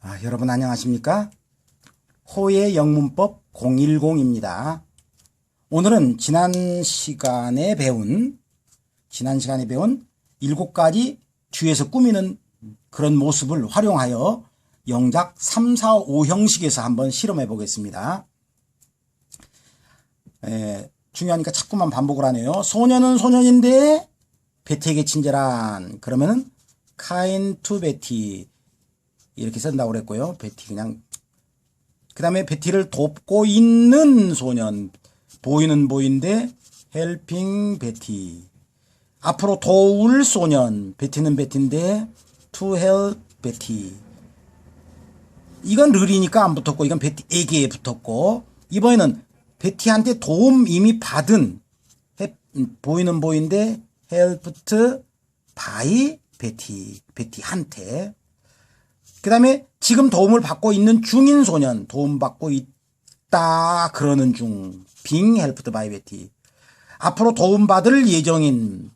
여러분 안녕하십니까? 호의 영문법 010입니다. 오늘은 지난 시간에 배운 7가지 뒤에서 꾸미는 그런 모습을 활용하여 영작 3, 4, 5 형식에서 한번 실험해 보겠습니다. 중요하니까 자꾸만 반복을 하네요. 소년은 소년인데 베티에게 친절한, 그러면은 kind to 베티 이렇게 쓴다고 그랬고요. 베티 그냥. 그 다음에 베티를 돕고 있는 소년, 보이는 보인데 helping 베티. 앞으로 도울 소년, 베티는 베티인데 to help 베티. 이건 르리니까 안 붙었고, 이건 베티에게 붙었고, 이번에는 베티한테 도움 이미 받은, 보이는 보인데 helped by 베티, 베티한테. 그 다음에 지금 도움을 받고 있는 중인 소년, 도움받고 있다 그러는 중, being helped by 베티. 앞으로 도움받을 예정인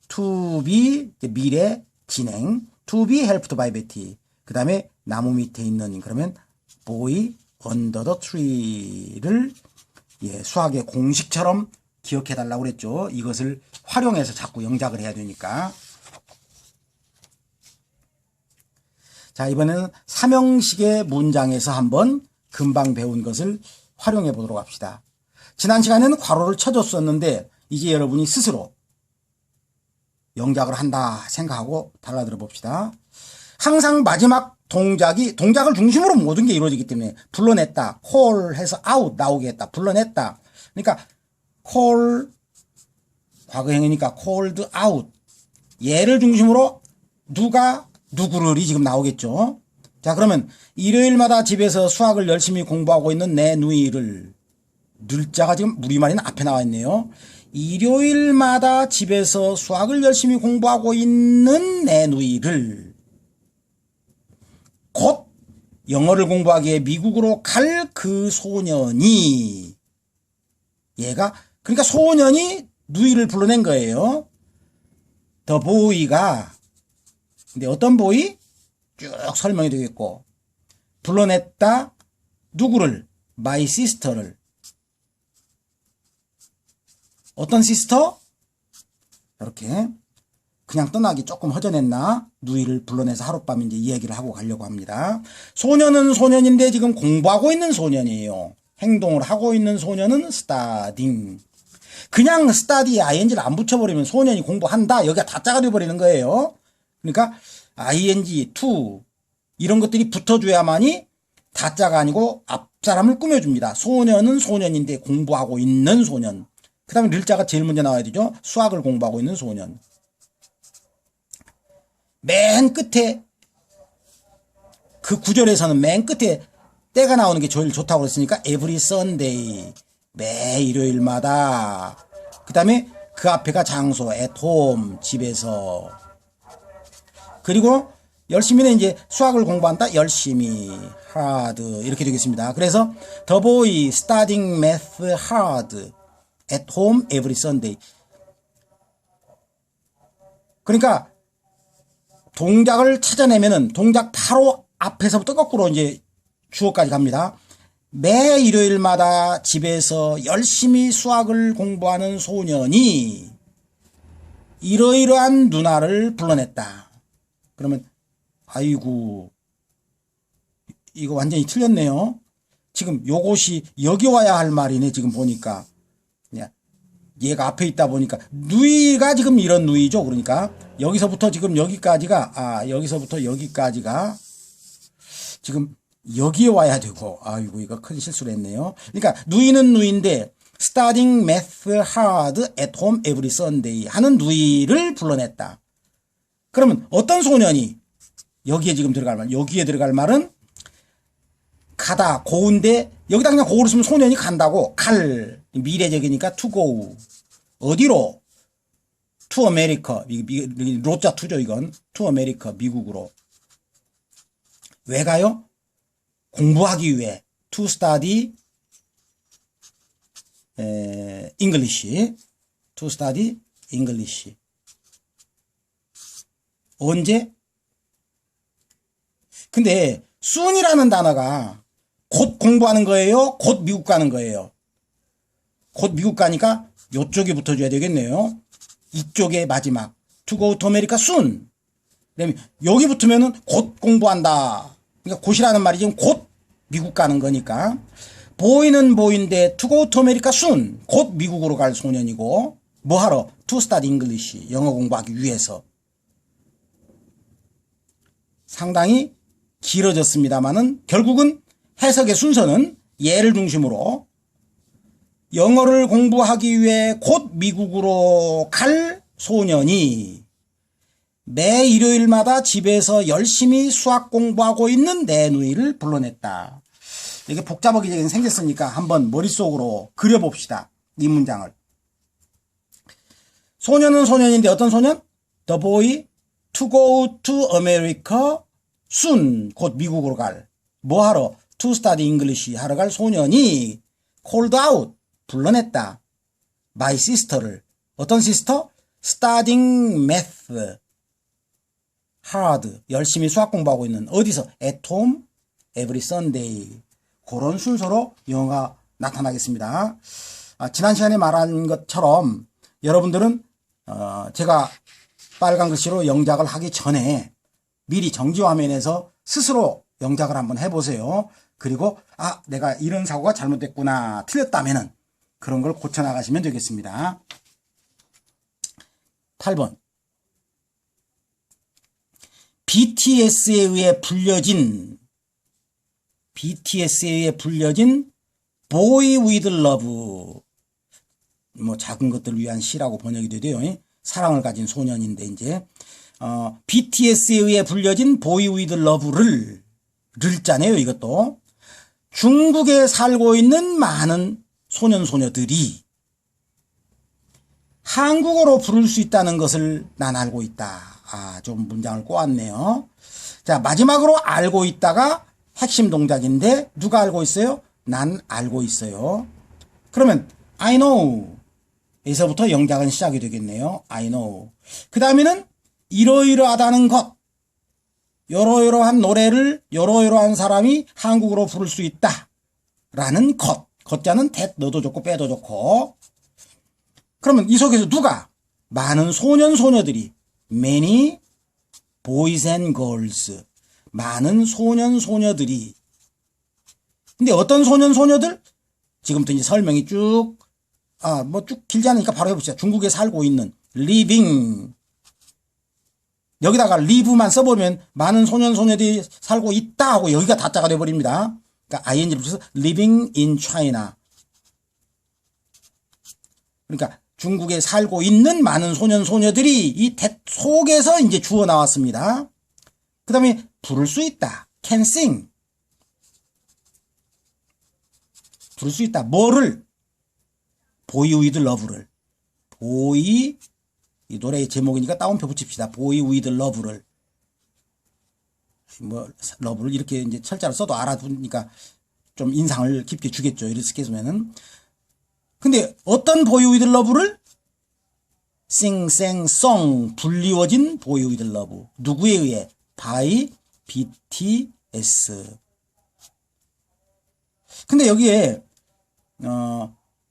to be, 미래 진행, to be helped by 베티. 그 다음에 나무 밑에 있는, 그러면 boy under the tree를 수학의 공식처럼 기억해 달라고 그랬죠. 이것을 활용해서 자꾸 영작을 해야 되니까. 자, 이번에는 삼형식의 문장에서 한번 금방 배운 것을 활용해 보도록 합시다. 지난 시간에는 괄호를 쳐줬었는데 이제 여러분이 스스로 영작을 한다 생각하고 달라들어 봅시다. 항상 마지막 동작을 중심으로 모든 게 이루어지기 때문에 불러냈다, call 해서 out 나오게 했다, 불러냈다. 그러니까 call 과거형이니까 called out, 얘를 중심으로 누가 누구를이 지금 나오겠죠. 자, 그러면 일요일마다 집에서 수학을 열심히 공부하고 있는 내 누이를, 늘자가 지금 우리말에는 앞에 나와 있네요. 일요일마다 집에서 수학을 열심히 공부하고 있는 내 누이를 곧 영어를 공부하기 위해 미국으로 갈 그 소년이, 얘가 그러니까 소년이 누이를 불러낸 거예요. The boy가, 근데 어떤 보이? 쭉 설명이 되겠고, 불러냈다 누구를? my sister를. 어떤 시스터? 이렇게 그냥 떠나기 조금 허전했나? 누이를 불러내서 하룻밤 이제 이야기를 하고 가려고 합니다. 소년은 소년인데 지금 공부하고 있는 소년이에요. 행동을 하고 있는 소년은 studying. 그냥 study ing를 안 붙여버리면 소년이 공부한다, 여기가 다짜가 되어버리는 거예요. 그러니까 ing, to 이런 것들이 붙어줘야만이 다짜가 아니고 앞사람을 꾸며줍니다. 소년은 소년인데 공부하고 있는 소년. 그 다음에 늘자가 제일 먼저 나와야 되죠. 수학을 공부하고 있는 소년. 맨 끝에, 그 구절에서는 맨 끝에 때가 나오는 게 제일 좋다고 그랬으니까 every Sunday, 매 일요일마다. 그 다음에 그 앞에가 장소, at home, 집에서. 그리고 열심히는 이제 수학을 공부한다, 열심히, hard 이렇게 되겠습니다. 그래서 the boy studying math hard at home every Sunday. 그러니까 동작을 찾아내면은 동작 바로 앞에서부터 거꾸로 이제 주어까지 갑니다. 매 일요일마다 집에서 열심히 수학을 공부하는 소년이 이러이러한 누나를 불러냈다. 그러면 아이고, 이거 완전히 틀렸네요. 지금 요것이 여기 와야 할 말이네. 지금 보니까 얘가 앞에 있다 보니까 누이가 지금 이런 누이죠. 그러니까 여기서부터 지금 여기까지가, 여기서부터 여기까지가 지금 여기에 와야 되고, 아이고 이거 큰 실수를 했네요. 그러니까 누이는 누이인데 studying math hard at home every Sunday 하는 누이를 불러냈다. 그러면 어떤 소년이 여기에 지금 들어갈 말, 여기에 들어갈 말은 가다, 고운데 여기다 그냥 고를 쓰면 소년이 간다고, 갈, 미래적이니까 to go. 어디로? to America. 로자 투죠 이건. to America, 미국으로. 왜 가요? 공부하기 위해. to study English. to study English. 언제? 근데 soon이라는 단어가 곧 공부하는 거예요? 곧 미국 가는 거예요? 곧 미국 가니까 요쪽이 붙어줘야 되겠네요. 이쪽의 마지막. to go to America soon. 그다음에 여기 붙으면은 곧 공부한다. 그러니까 곧이라는 말이 지금 곧 미국 가는 거니까. 보이는 보인데 to go to America soon. 곧 미국으로 갈 소년이고 뭐 하러? to study English. 영어 공부하기 위해서. 상당히 길어졌습니다만은 결국은 해석의 순서는 얘를 중심으로 영어를 공부하기 위해 곧 미국으로 갈 소년이 매 일요일마다 집에서 열심히 수학 공부하고 있는 내 누이를 불러냈다. 이게 복잡하게 생겼으니까 한번 머릿속으로 그려봅시다. 이 문장을. 소년은 소년인데 어떤 소년? The boy to go to America soon. 곧 미국으로 갈. 뭐 하러? To study English. 하러 갈 소년이 called out. 불러냈다. My sister를. 어떤 sister? Studying math. hard. 열심히 수학 공부하고 있는. 어디서? At home. Every Sunday. 그런 순서로 영어가 나타나겠습니다. 지난 시간에 말한 것처럼 여러분들은 제가 빨간 글씨로 영작을 하기 전에 미리 정지화면에서 스스로 영작을 한번 해보세요. 그리고 내가 이런 사고가 잘못됐구나, 틀렸다면은 그런 걸 고쳐나가시면 되겠습니다. 8번. BTS에 의해 불려진 Boy with Love. 뭐 작은 것들을 위한 시라고 번역이 되대요. 사랑을 가진 소년인데 이제 BTS에 의해 불려진 Boy with Love를 자네요. 이것도 중국에 살고 있는 많은 소년 소녀들이 한국어로 부를 수 있다는 것을 난 알고 있다. 좀 문장을 꼬았네요. 자, 마지막으로 알고 있다가 핵심 동작인데 누가 알고 있어요? 난 알고 있어요. 그러면 I know 에서부터 영작은 시작이 되겠네요. I know. 그 다음에는 이러이러하다는 것. 이러이러한 노래를 이러이러한 사람이 한국어로 부를 수 있다. 라는 것. 것자는 that 넣어도 좋고 빼도 좋고. 그러면 이 속에서 누가? 많은 소년 소녀들이 many boys and girls. 많은 소년 소녀들이. 근데 어떤 소년 소녀들? 지금부터 이제 설명이 쭉 길지 않으니까 바로 해봅시다. 중국에 살고 있는 living. 여기다가 live만 써보면 많은 소년 소녀들이 살고 있다 하고 여기가 다짜가 돼버립니다. 그러니까 ing를 붙여서 living in China. 그러니까 중국에 살고 있는 많은 소년 소녀들이 이 that 속에서 이제 주어 나왔습니다. 그 다음에 부를 수 있다. can sing. 부를 수 있다. 뭐를? Boy with Love를. 이 노래의 제목이니까 따옴표 붙입시다. Boy with Love를. 러브를 이렇게 이제 철자로 써도 알아두니까 좀 인상을 깊게 주겠죠. 이렇게 해서면은. 근데 어떤 Boy with Love를? sing, sang, song. 불리워진 Boy with Love. 누구에 의해? by BTS. 근데 여기에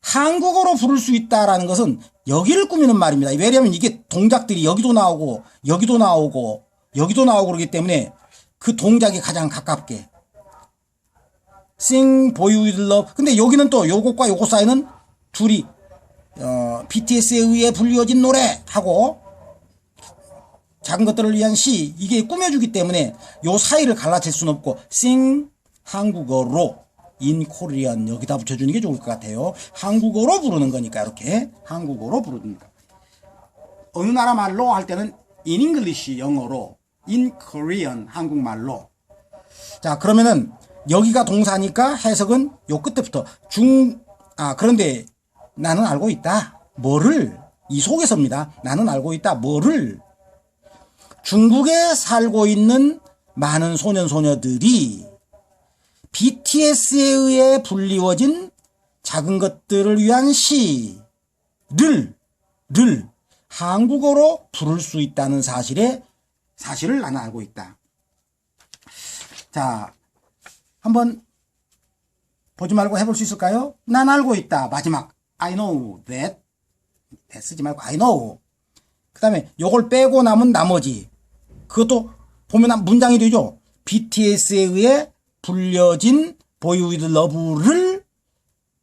한국어로 부를 수 있다라는 것은 여기를 꾸미는 말입니다. 왜냐하면 이게 동작들이 여기도 나오고 여기도 나오고 여기도 나오고 그러기 때문에 그 동작이 가장 가깝게 sing, boy with love. 근데 여기는 또 요것과 요것 사이는 둘이 BTS에 의해 불리워진 노래 하고 작은 것들을 위한 시, 이게 꾸며주기 때문에 요 사이를 갈라칠 수는 없고 sing 한국어로 in Korean 여기다 붙여주는 게 좋을 것 같아요. 한국어로 부르는 거니까 이렇게 한국어로 부르니까. 어느 나라 말로 할 때는 in English 영어로, in Korean 한국말로. 자, 그러면은 여기가 동사니까 해석은 요 끝에부터 그런데 나는 알고 있다. 뭐를? 이 속에서입니다. 나는 알고 있다. 뭐를? 중국에 살고 있는 많은 소년 소녀들이 BTS에 의해 불리워진 작은 것들을 위한 시를 한국어로 부를 수 있다는 사실을 나는 알고 있다. 자, 한번 보지 말고 해볼 수 있을까요? 난 알고 있다. 마지막 I know that. 쓰지 말고 I know. 그 다음에 요걸 빼고 남은 나머지 그것도 보면 문장이 되죠. BTS에 의해 불려진 Boy With Love를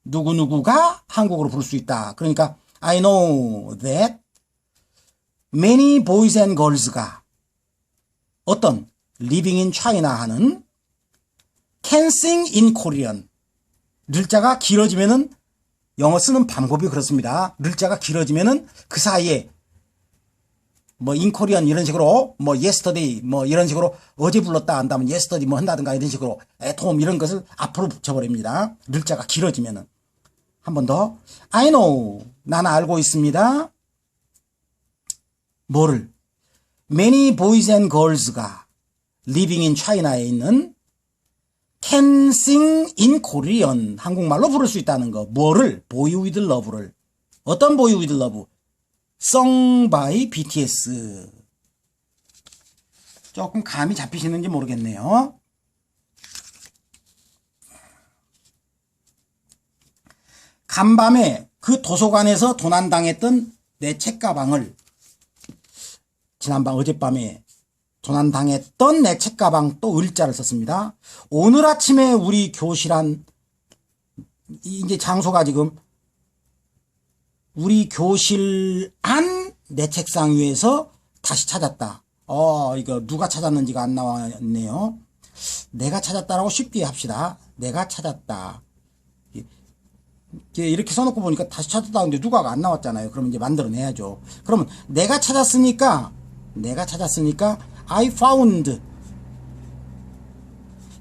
누구누구가 한국어로 부를 수 있다. 그러니까 I know that many boys and girls가 어떤 living in China 하는 can sing in Korean. 늘자가 길어지면은 영어 쓰는 방법이 그렇습니다. 늘자가 길어지면은 그 사이에 뭐 in Korean 이런 식으로 뭐 yesterday 뭐 이런 식으로 어제 불렀다 한다면 yesterday 뭐 한다든가 이런 식으로 at home 이런 것을 앞으로 붙여버립니다. 늘자가 길어지면은. 한 번 더. I know. 나는 알고 있습니다. 뭐를? Many boys and girls가 living in China에 있는 can sing in Korean. 한국말로 부를 수 있다는 거. 뭐를? Boy with Love를. 어떤 Boy with Love? Sung by BTS. 조금 감이 잡히시는지 모르겠네요. 간밤에 그 도서관에서 도난당했던 내 책가방을 지난밤 어젯밤에 도난당했던 내 책가방 또 을자를 썼습니다. 오늘 아침에 우리 교실 안 이제 장소가 지금 우리 교실 안 내 책상 위에서 다시 찾았다. 이거 누가 찾았는지가 안 나왔네요. 내가 찾았다라고 쉽게 합시다. 내가 찾았다. 이렇게 써놓고 보니까 다시 찾았다는데 누가가 안 나왔잖아요. 그러면 이제 만들어내야죠. 그러면 내가 찾았으니까 I found.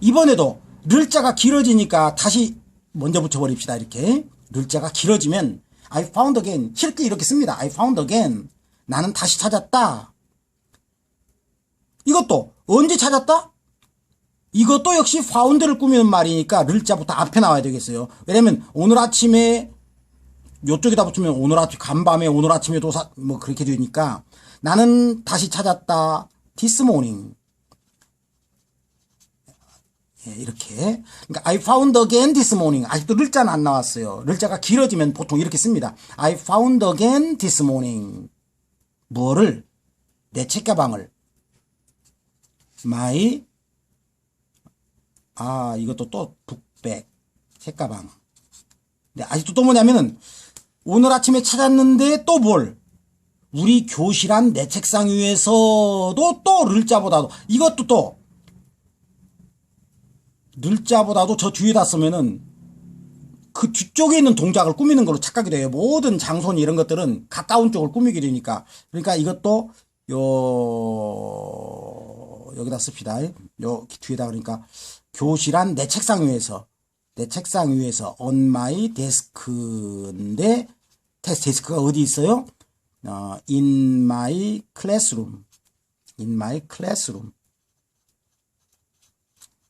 이번에도 늘자가 길어지니까 다시 먼저 붙여버립시다. 이렇게 늘자가 길어지면 I found again. 쉽게 이렇게 씁니다. I found again. 나는 다시 찾았다. 이것도 언제 찾았다? 이것도 역시 found를 꾸미는 말이니까 늘자부터 앞에 나와야 되겠어요. 왜냐면 오늘 아침에 요쪽에다 붙이면 오늘 아침 간밤에 오늘 아침에 도사 뭐 그렇게 되니까 나는 다시 찾았다. this morning. 예, 이렇게. 그러니까 I found again this morning. 아직도 늘자는 안 나왔어요. 늘자가 길어지면 보통 이렇게 씁니다. I found again this morning. 뭐를? 내 책가방을. my 이것도 또 북백 책가방. 근데 아직도 또 뭐냐면은 오늘 아침에 찾았는데 또 뭘? 우리 교실 안 내 책상 위에서도 또 늘자보다도 이것도 또 늘자보다도 저 뒤에다 쓰면은 그 뒤쪽에 있는 동작을 꾸미는 걸로 착각이 돼요. 모든 장소나 이런 것들은 가까운 쪽을 꾸미게 되니까. 그러니까 이것도 여기다 씁시다. 요 뒤에다 그러니까 교실 안 내 책상 위에서 on my desk인데 데스크가 어디 있어요? in my classroom.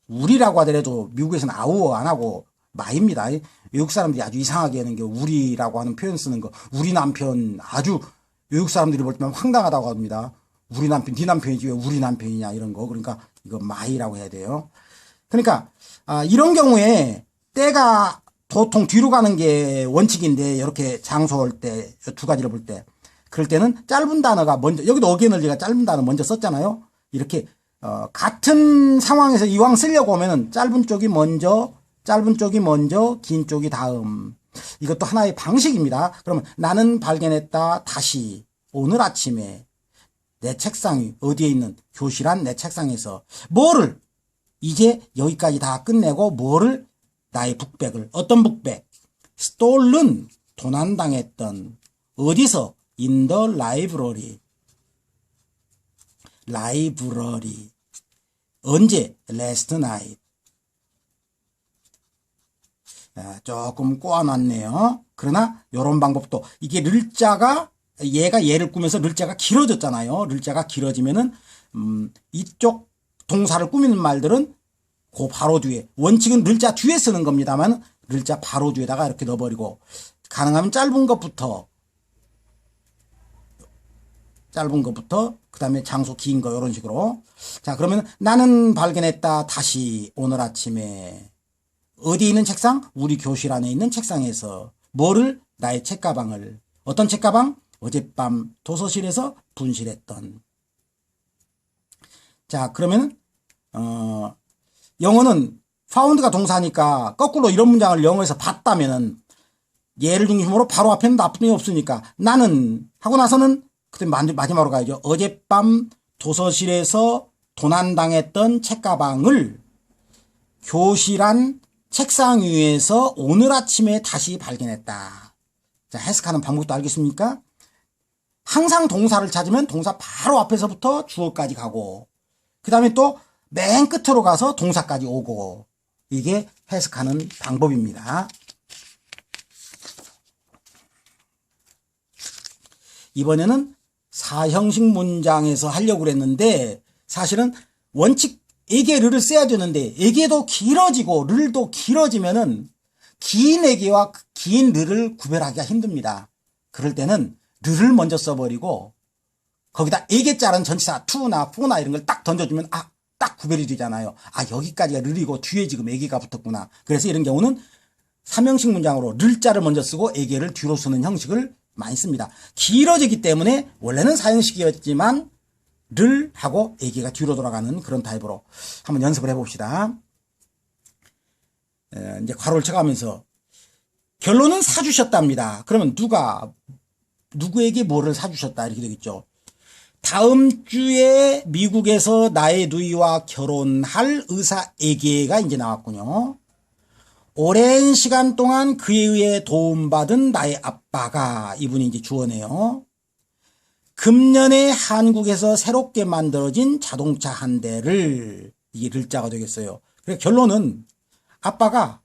우리라고 하더라도 미국에서는 아우어 안 하고 마입니다. 외국 사람들이 아주 이상하게 하는 게 우리라고 하는 표현 쓰는 거. 우리 남편 아주 외국 사람들이 볼 때는 황당하다고 합니다. 우리 남편, 네 남편이지 왜 우리 남편이냐 이런 거. 그러니까 이거 my라고 해야 돼요. 그러니까 이런 경우에 때가 보통 뒤로 가는 게 원칙인데 이렇게 장소 할 때 두 가지를 볼 때 그럴 때는 짧은 단어가 먼저 여기도 어게인을 제가 짧은 단어 먼저 썼잖아요. 이렇게 같은 상황에서 이왕 쓰려고 하면은 짧은 쪽이 먼저 긴 쪽이 다음. 이것도 하나의 방식입니다. 그러면 나는 발견했다 다시 오늘 아침에 내 책상이 어디에 있는 교실 안 내 책상에서 뭐를 이제 여기까지 다 끝내고 뭐를 나의 북백을 어떤 북백 stolen 도난당했던 어디서 in the library 언제 last night 조금 꼬아놨네요. 그러나 이런 방법도 이게 늘자가 얘가 얘를 꾸면서 늘자가 길어졌잖아요. 늘자가 길어지면은 이쪽 동사를 꾸미는 말들은 그 바로 뒤에 원칙은 늘자 뒤에 쓰는 겁니다만 늘자 바로 뒤에다가 이렇게 넣어버리고 가능하면 짧은 것부터 짧은 것부터 그 다음에 장소 긴 거 이런 식으로. 자, 그러면 나는 발견했다. 다시 오늘 아침에 어디에 있는 책상? 우리 교실 안에 있는 책상에서 뭐를? 나의 책가방을. 어떤 책가방? 어젯밤 도서실에서 분실했던. 자, 그러면 영어는 found가 동사니까 거꾸로 이런 문장을 영어에서 봤다면은 얘를 중심으로 바로 앞에는 나쁜 게 없으니까 나는 하고 나서는 그때 마지막으로 가야죠. 어젯밤 도서실에서 도난당했던 책가방을 교실 안 책상 위에서 오늘 아침에 다시 발견했다. 자, 해석하는 방법도 알겠습니까? 항상 동사를 찾으면 동사 바로 앞에서부터 주어까지 가고 그 다음에 또 맨 끝으로 가서 동사까지 오고 이게 해석하는 방법입니다. 이번에는 사형식 문장에서 하려고 그랬는데 사실은 원칙 에게 르를 써야 되는데 에게도 길어지고 르도 길어지면은 긴 에게와 긴 르를 구별하기가 힘듭니다. 그럴 때는 르를 먼저 써버리고 거기다 에게 자른 전치사 투나 포나 이런 걸 딱 던져주면 딱 구별이 되잖아요. 여기까지가 르이고 뒤에 지금 에게가 붙었구나. 그래서 이런 경우는 삼형식 문장으로 르자를 먼저 쓰고 에게를 뒤로 쓰는 형식을 많이 씁니다. 길어지기 때문에 원래는 사형식이었지만 를 하고 에게가 뒤로 돌아가는 그런 타입으로 한번 연습을 해봅시다. 이제 괄호를 쳐가면서 결론은 사주셨답니다. 그러면 누구에게 뭐를 사주셨다 이렇게 되겠죠. 다음 주에 미국에서 나의 누이와 결혼할 의사에게가 이제 나왔군요. 오랜 시간 동안 그에 의해 도움받은 나의 아빠가 이분이 이제 주어네요. 금년에 한국에서 새롭게 만들어진 자동차 한 대를 이게 글자가 되겠어요. 그래서 결론은 아빠가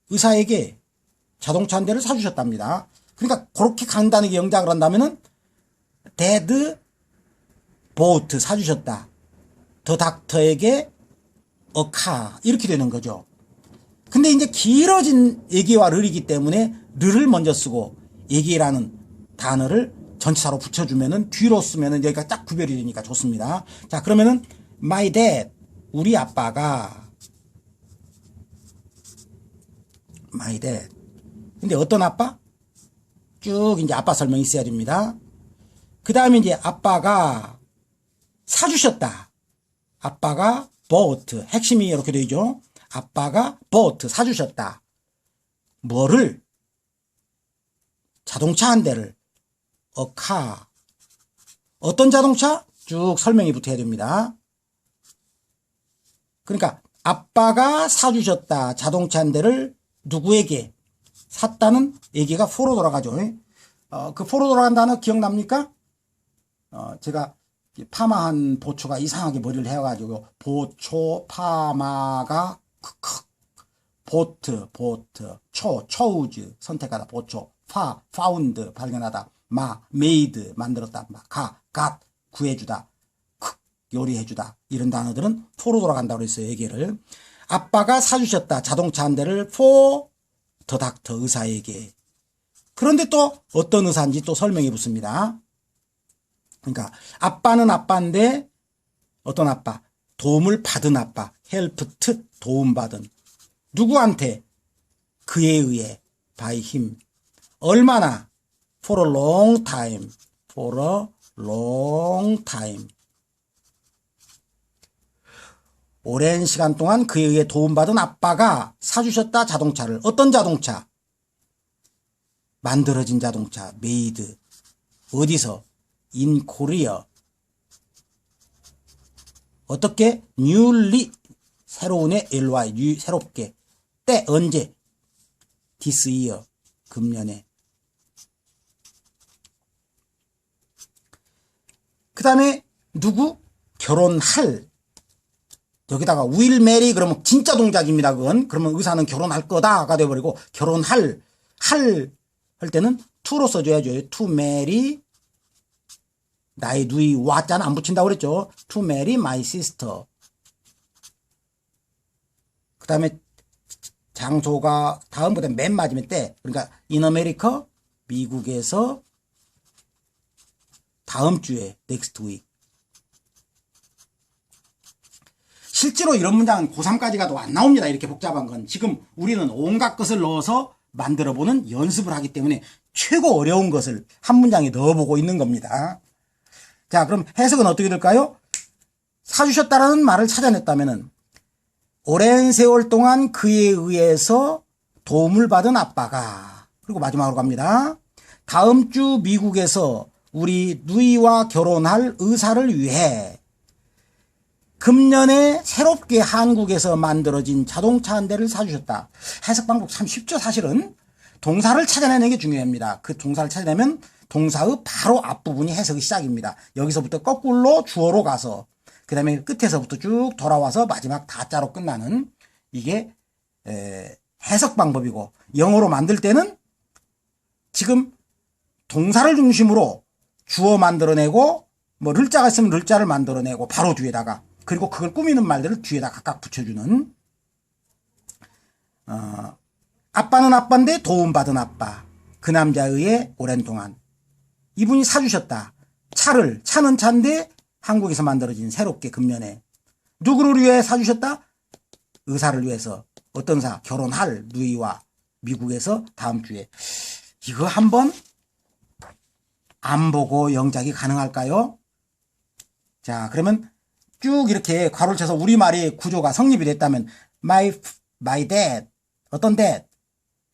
의사에게 자동차 한 대를 사주셨답니다. 그러니까 그렇게 간단하게 영작을 한다면은 Dad bought 사주셨다. 더 닥터에게 a car 이렇게 되는 거죠. 근데 이제 길어진 얘기와 르이기 때문에 르를 먼저 쓰고 얘기라는 단어를 전치사로 붙여주면은 뒤로 쓰면은 여기가 딱 구별이 되니까 좋습니다. 자, 그러면은 my dad 우리 아빠가 my dad 근데 어떤 아빠? 쭉 이제 아빠 설명이 있어야 됩니다. 그 다음에 이제 아빠가 사주셨다. 아빠가 bought 핵심이 이렇게 되죠. 아빠가 bought 사주셨다. 뭐를? 자동차 한 대를 a car 어떤 자동차? 쭉 설명이 붙어야 됩니다. 그러니까 아빠가 사주셨다. 자동차 한 대를 누구에게? 샀다는 얘기가 for로 돌아가죠. 그 for로 돌아간 단어 기억납니까? 제가 파마한 보초가 이상하게 머리를 해가지고 보초 파마가 보트 초우즈 선택하다 보초 파운드 발견하다 메이드 만들었다 갓 구해주다 요리해주다 이런 단어들은 for로 돌아간다고 그랬어요. 얘기를 아빠가 사주셨다. 자동차 한 대를 for the doctor 의사에게. 그런데 또 어떤 의사인지 또 설명해 붙습니다. 그러니까 아빠는 아빠인데 어떤 아빠? 도움을 받은 아빠. helped 도움받은. 누구한테? 그에 의해 by him. 얼마나? for a long time. for a long time. 오랜 시간 동안 그에 의해 도움받은 아빠가 사주셨다. 자동차를. 어떤 자동차? 만들어진 자동차. made. 어디서? in Korea. 어떻게? newly 새로운의 ly 새롭게. 때 언제? this year 금년에. 그 다음에 누구? 결혼할. 여기다가 will marry 그러면 진짜 동작입니다. 그건. 그러면 의사는 결혼할 거다가 돼버리고 결혼할 할 때는 to로 써줘야죠. to marry 나의 누이 왔잖아. 안 붙인다고 그랬죠. to marry my sister. 그 다음에 장소가 다음보다 맨 마지막에 때. 그러니까 in America 미국에서 다음 주에 next week. 실제로 이런 문장은 고3까지 가도 안 나옵니다. 이렇게 복잡한 건. 지금 우리는 온갖 것을 넣어서 만들어보는 연습을 하기 때문에 최고 어려운 것을 한 문장에 넣어보고 있는 겁니다. 자, 그럼 해석은 어떻게 될까요? 사주셨다라는 말을 찾아냈다면은 오랜 세월 동안 그에 의해서 도움을 받은 아빠가, 그리고 마지막으로 갑니다. 다음 주 미국에서 우리 누이와 결혼할 의사를 위해 금년에 새롭게 한국에서 만들어진 자동차 한 대를 사주셨다. 해석 방법 참 쉽죠. 사실은 동사를 찾아내는 게 중요합니다. 그 동사를 찾아내면 동사의 바로 앞부분이 해석이 시작입니다. 여기서부터 거꾸로 주어로 가서 그 다음에 끝에서부터 쭉 돌아와서 마지막 다자로 끝나는 이게 해석 방법이고, 영어로 만들 때는 지금 동사를 중심으로 주어 만들어내고 뭐 를자가 있으면 를자를 만들어내고 바로 뒤에다가, 그리고 그걸 꾸미는 말들을 뒤에다 각각 붙여주는, 아빠는 아빠인데 도움받은 아빠, 그 남자에 의해 오랜 동안 이분이 사주셨다. 차는 차인데 한국에서 만들어진 새롭게 금년에 누구를 위해 사주셨다? 의사를 위해서. 어떤 사? 결혼할 누이와 미국에서 다음 주에. 이거 한번 안 보고 영작이 가능할까요? 자, 그러면 쭉 이렇게 괄호를 쳐서 우리말의 구조가 성립이 됐다면 my dad, 어떤 dad?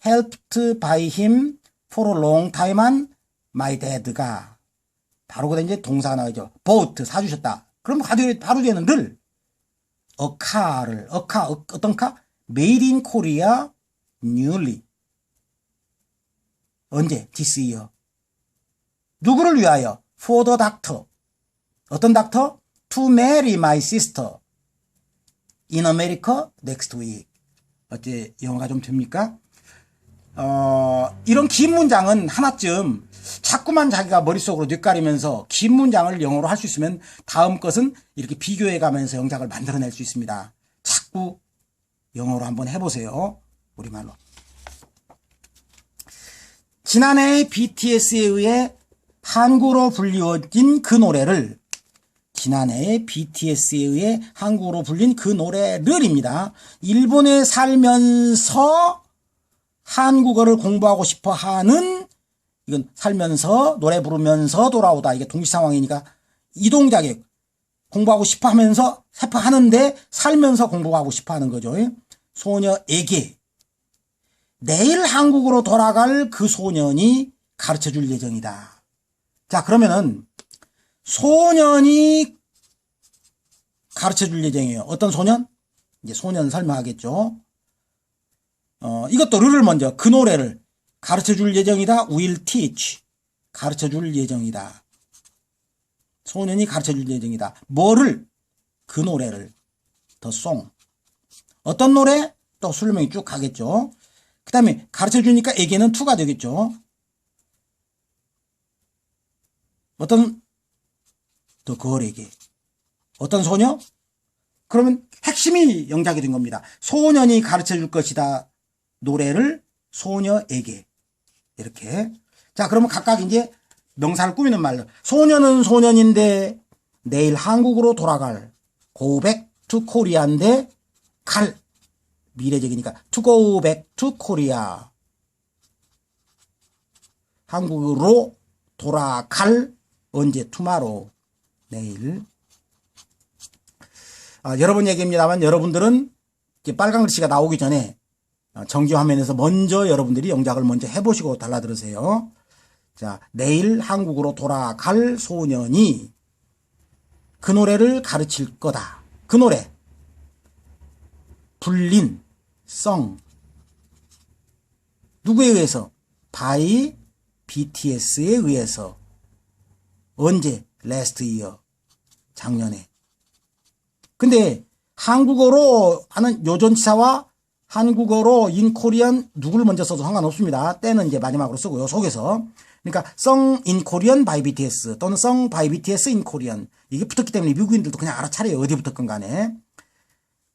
helped by him for a long time한 my dad가 바로 그다음 이제 동사가 나오죠. bought, 사주셨다. 그럼 바로 뒤에는 를, 어떤 카? made in Korea newly. 언제? this year. 누구를 위하여? for the doctor. 어떤 닥터? to marry my sister in America next week. 어째 영어가 좀 됩니까? 이런 긴 문장은 하나쯤 자꾸만 자기가 머릿속으로 뇌까리면서 긴 문장을 영어로 할 수 있으면 다음 것은 이렇게 비교해 가면서 영작을 만들어낼 수 있습니다. 자꾸 영어로 한번 해보세요. 우리말로. 지난해 BTS에 의해 한국어로 불리워진 그 노래를, 지난해 BTS에 의해 한국어로 불린 그 노래를입니다. 일본에 살면서 한국어를 공부하고 싶어 하는, 이건 살면서 노래 부르면서 돌아오다, 이게 동시 상황이니까 이동작에 공부하고 싶어 하면서 하는데 살면서 공부하고 싶어 하는 거죠. 소녀에게 내일 한국으로 돌아갈 그 소년이 가르쳐 줄 예정이다. 자, 그러면은 소년이 가르쳐 줄 예정이에요. 어떤 소년? 이제 소년 설명하겠죠. 이것도 르를 먼저, 그 노래를 가르쳐 줄 예정이다. will teach. 가르쳐 줄 예정이다. 소년이 가르쳐 줄 예정이다. 뭐를? 그 노래를. the song. 어떤 노래? 또 설명이 쭉 가겠죠. 그 다음에 가르쳐 주니까 에게는 to가 되겠죠. 어떤 더 걸에게. 어떤 소녀? 그러면 핵심이 영작이 된 겁니다. 소년이 가르쳐 줄 것이다. 노래를 소녀에게. 이렇게. 자, 그러면 각각 이제 명사를 꾸미는 말로. 소년은 소년인데 내일 한국으로 돌아갈. go back to Korea인데 갈. 미래적이니까 to go back to Korea. 한국으로 돌아갈. 언제? tomorrow. 내일. 여러 번 얘기합니다만 여러분들은 빨간 글씨가 나오기 전에 정규 화면에서 먼저 여러분들이 영작을 먼저 해보시고 달라들으세요. 자, 내일 한국으로 돌아갈 소년이 그 노래를 가르칠 거다. 그 노래. 불린, song. 누구에 의해서? by BTS에 의해서. 언제? last year. 작년에. 근데 한국어로 하는 요전치사와 한국어로 in Korean 누구를 먼저 써도 상관없습니다. 때는 이제 마지막으로 쓰고요. 속에서. 그러니까 sung in Korean by BTS 또는 sung by BTS in Korean. 이게 붙었기 때문에 미국인들도 그냥 알아차려요. 어디 붙었건 간에.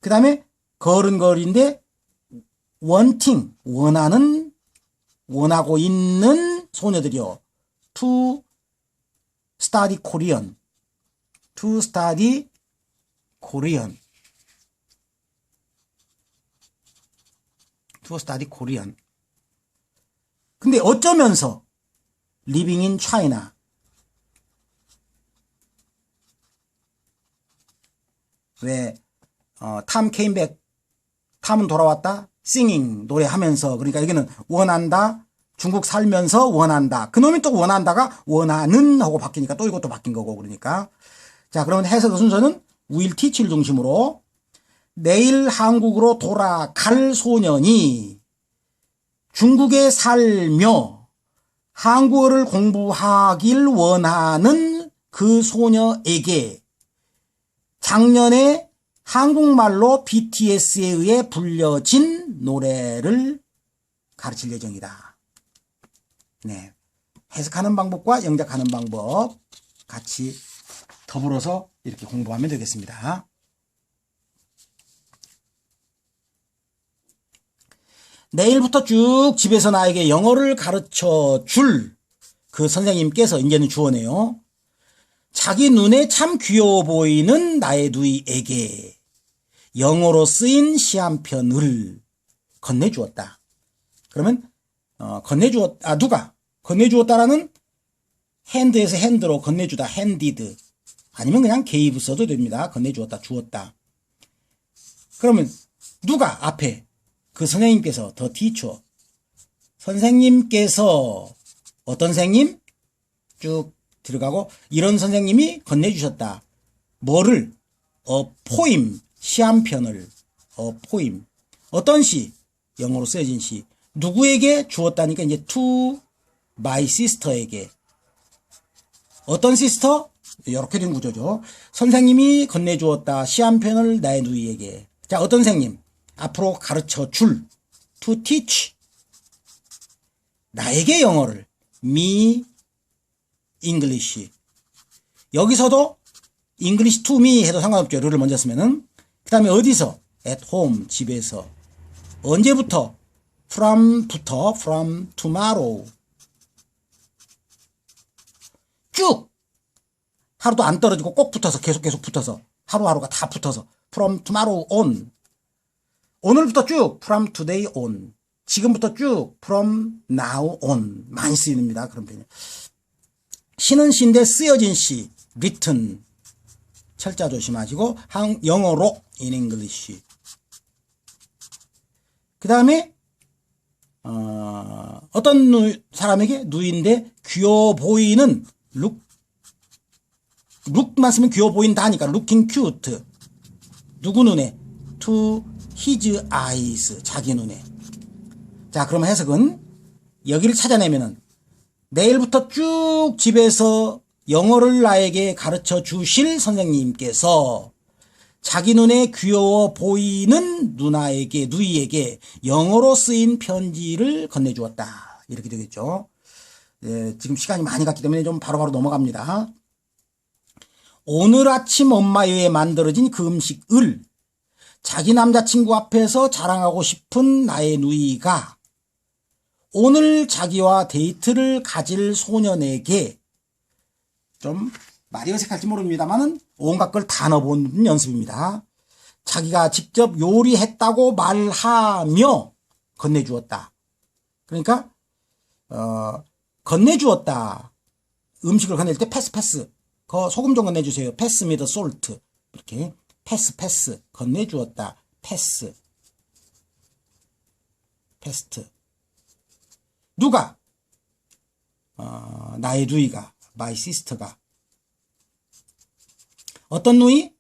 그 다음에 걸인데 wanting, 원하고 있는 소녀들이요. to study Korean. To study Korean. To study Korean. 근데 어쩌면서 living in China. 왜 Tom came back. 탐은 돌아왔다. singing 노래하면서. 그러니까 여기는 원한다. 중국 살면서 원한다. 그놈이 또 원한다가 원하는 하고 바뀌니까 또 이것도 바뀐 거고 그러니까. 자, 그러면 해석 순서는 will teach를 중심으로 내일 한국으로 돌아갈 소년이 중국에 살며 한국어를 공부하길 원하는 그 소녀에게 작년에 한국말로 BTS에 의해 불려진 노래를 가르칠 예정이다. 네. 해석하는 방법과 영작하는 방법 같이 더불어서 이렇게 공부하면 되겠습니다. 내일부터 쭉 집에서 나에게 영어를 가르쳐 줄 그 선생님께서 이제는 주어네요. 자기 눈에 참 귀여워 보이는 나의 누이에게 영어로 쓰인 시 한 편을 건네주었다. 그러면 누가 건네주었다라는 핸드에서 핸드로 건네주다 핸디드 아니면 그냥 gave 써도 됩니다. 건네주었다 주었다. 그러면 누가 앞에 그 선생님께서 더 티처 선생님께서 어떤 선생님 쭉 들어가고 이런 선생님이 건네주셨다. 뭐를? 포임 시 한 편을 포임 어떤 시? 영어로 쓰여진 시 누구에게 주었다니까 이제 to my sister에게 어떤 시스터? 이렇게 된 구조죠. 선생님이 건네주었다. 시 한 편을 나의 누이에게. 자, 어떤 선생님? 앞으로 가르쳐 줄 to teach 나에게 영어를 me English 여기서도 English to me 해도 상관없죠. 를 먼저 쓰면은 그 다음에 어디서? at home 집에서 언제부터? from tomorrow 쭉 하루도 안 떨어지고 꼭 붙어서 계속 붙어서 하루하루가 다 붙어서 from tomorrow on 오늘부터 쭉 from today on 지금부터 쭉 from now on 많이 쓰입니다. 그런 표현. 시는 시인데 쓰여진 시 written 철자 조심하시고 영어로 in English 그 다음에 어떤 사람에게 누이인데 귀여워 보이는 look만 쓰면 귀여워 보인다니까 looking cute 누구 눈에 to his eyes 자기 눈에. 자, 그럼 해석은 여기를 찾아내면은 내일부터 쭉 집에서 영어를 나에게 가르쳐 주실 선생님께서 자기 눈에 귀여워 보이는 누이에게 영어로 쓰인 편지를 건네주었다. 이렇게 되겠죠. 네, 지금 시간이 많이 갔기 때문에 좀 바로바로 넘어갑니다. 오늘 아침 엄마에 의해 만들어진 그 음식을 자기 남자친구 앞에서 자랑하고 싶은 나의 누이가 오늘 자기와 데이트를 가질 소년에게 좀 말이 어색할지 모릅니다만은 온갖 걸 다 넣어보는 연습입니다. 자기가 직접 요리했다고 말하며 건네주었다. 그러니까 건네주었다. 음식을 건넬 때 패스 소금 좀 건네주세요. 패스 미더 솔트 이렇게 패스 건네주었다. 패스트 누가? 나의 누이가 my sister가 어떤 누이?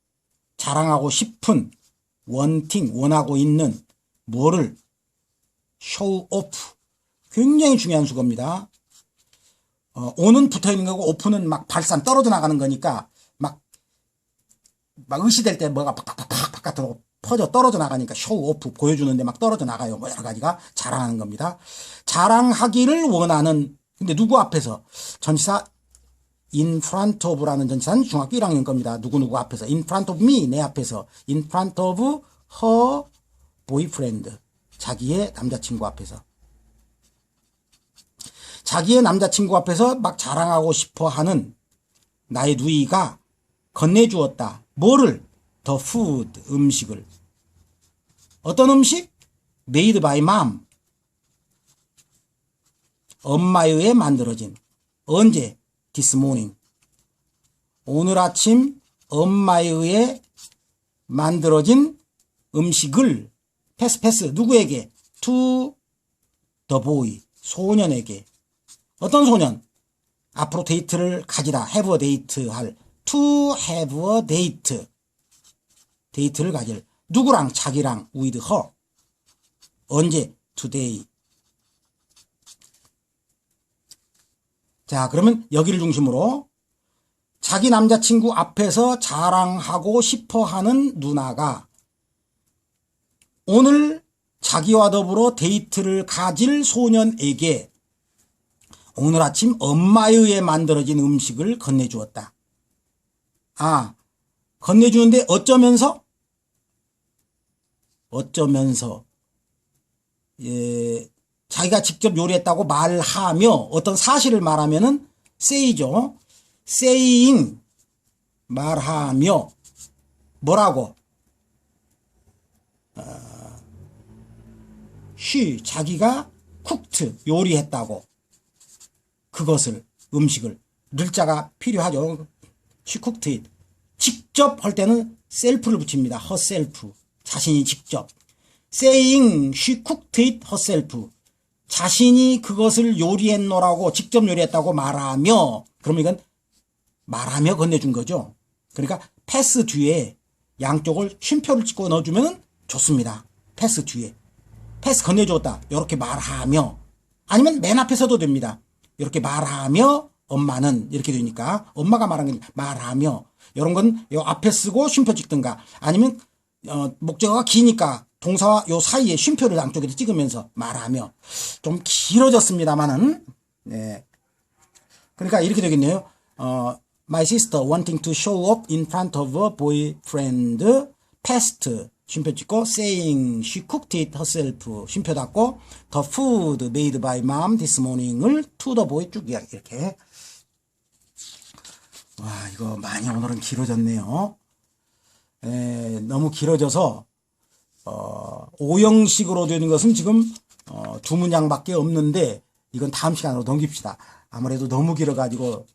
자랑하고 싶은 원하고 있는 뭐를? show off 굉장히 중요한 수거입니다. on은 붙어있는 거고 off는 막 발산 떨어져 나가는 거니까 막 의시될 때 뭐가 팍팍팍 바깥으로 퍼져 떨어져 나가니까 show off 보여주는데 막 떨어져 나가요. 뭐 여러 가지가 자랑하는 겁니다. 자랑하기를 원하는 근데 누구 앞에서? 전치사 in front of라는 전치사는 중학교 1학년 겁니다. 누구 앞에서 in front of me 내 앞에서 in front of her boyfriend 자기의 남자친구 앞에서 자기의 남자친구 앞에서 막 자랑하고 싶어 하는 나의 누이가 건네주었다. 뭐를? The food, 음식을. 어떤 음식? Made by mom. 엄마에 의해 만들어진. 언제? This morning. 오늘 아침 엄마에 의해 만들어진 음식을 패스 누구에게? To the boy. 소년에게. 어떤 소년? 앞으로 데이트를 가지라. have a date 할. to have a date. 데이트를 가질. 누구랑? 자기랑. with her. 언제? today. 자, 그러면 여기를 중심으로 자기 남자친구 앞에서 자랑하고 싶어 하는 누나가 오늘 자기와 더불어 데이트를 가질 소년에게 오늘 아침 엄마에 의해 만들어진 음식을 건네주었다. 아, 건네주는데 어쩌면서? 자기가 직접 요리했다고 말하며 어떤 사실을 말하면은 say죠. saying 말하며 뭐라고? she 자기가 cooked 요리했다고 그것을 음식을 늘자가 필요하죠. she cooked it. 직접 할 때는 self를 붙입니다. herself 자신이 직접. saying she cooked it herself 자신이 그것을 요리했노라고 직접 요리했다고 말하며 그러면 이건 말하며 건네준 거죠. 그러니까 패스 뒤에 양쪽을 쉼표를 찍고 넣어주면 좋습니다. 패스 뒤에. 패스 건네줬다. 이렇게 말하며 아니면 맨 앞에 서도 됩니다. 이렇게 말하며 엄마는 이렇게 되니까 엄마가 말한 게 말하며 이런 건 요 앞에 쓰고 쉼표 찍든가 아니면 목적어가 기니까 동사와 요 사이에 쉼표를 양쪽에 찍으면서 말하며 좀 길어졌습니다만은 네. 그러니까 이렇게 되겠네요. My sister wanting to show up in front of a boyfriend past 쉼표 찍고 saying she cooked it herself 쉼표 닫고 the food made by mom this morning을 to the boy 쭉 이렇게. 와, 이거 많이 오늘은 길어졌네요. 너무 길어져서 오형식으로 되는 것은 지금 두 문장밖에 없는데 이건 다음 시간으로 넘깁시다. 아무래도 너무 길어가지고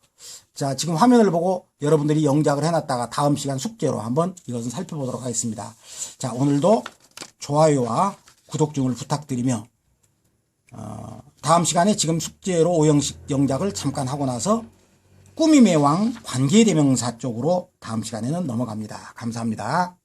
자 지금 화면을 보고 여러분들이 영작을 해놨다가 다음 시간 숙제로 한번 이것은 살펴보도록 하겠습니다. 자 오늘도 좋아요와 구독 중을 부탁드리며 다음 시간에 지금 숙제로 오형식 영작을 잠깐 하고 나서 꾸밈의 왕 관계대명사 쪽으로 다음 시간에는 넘어갑니다. 감사합니다.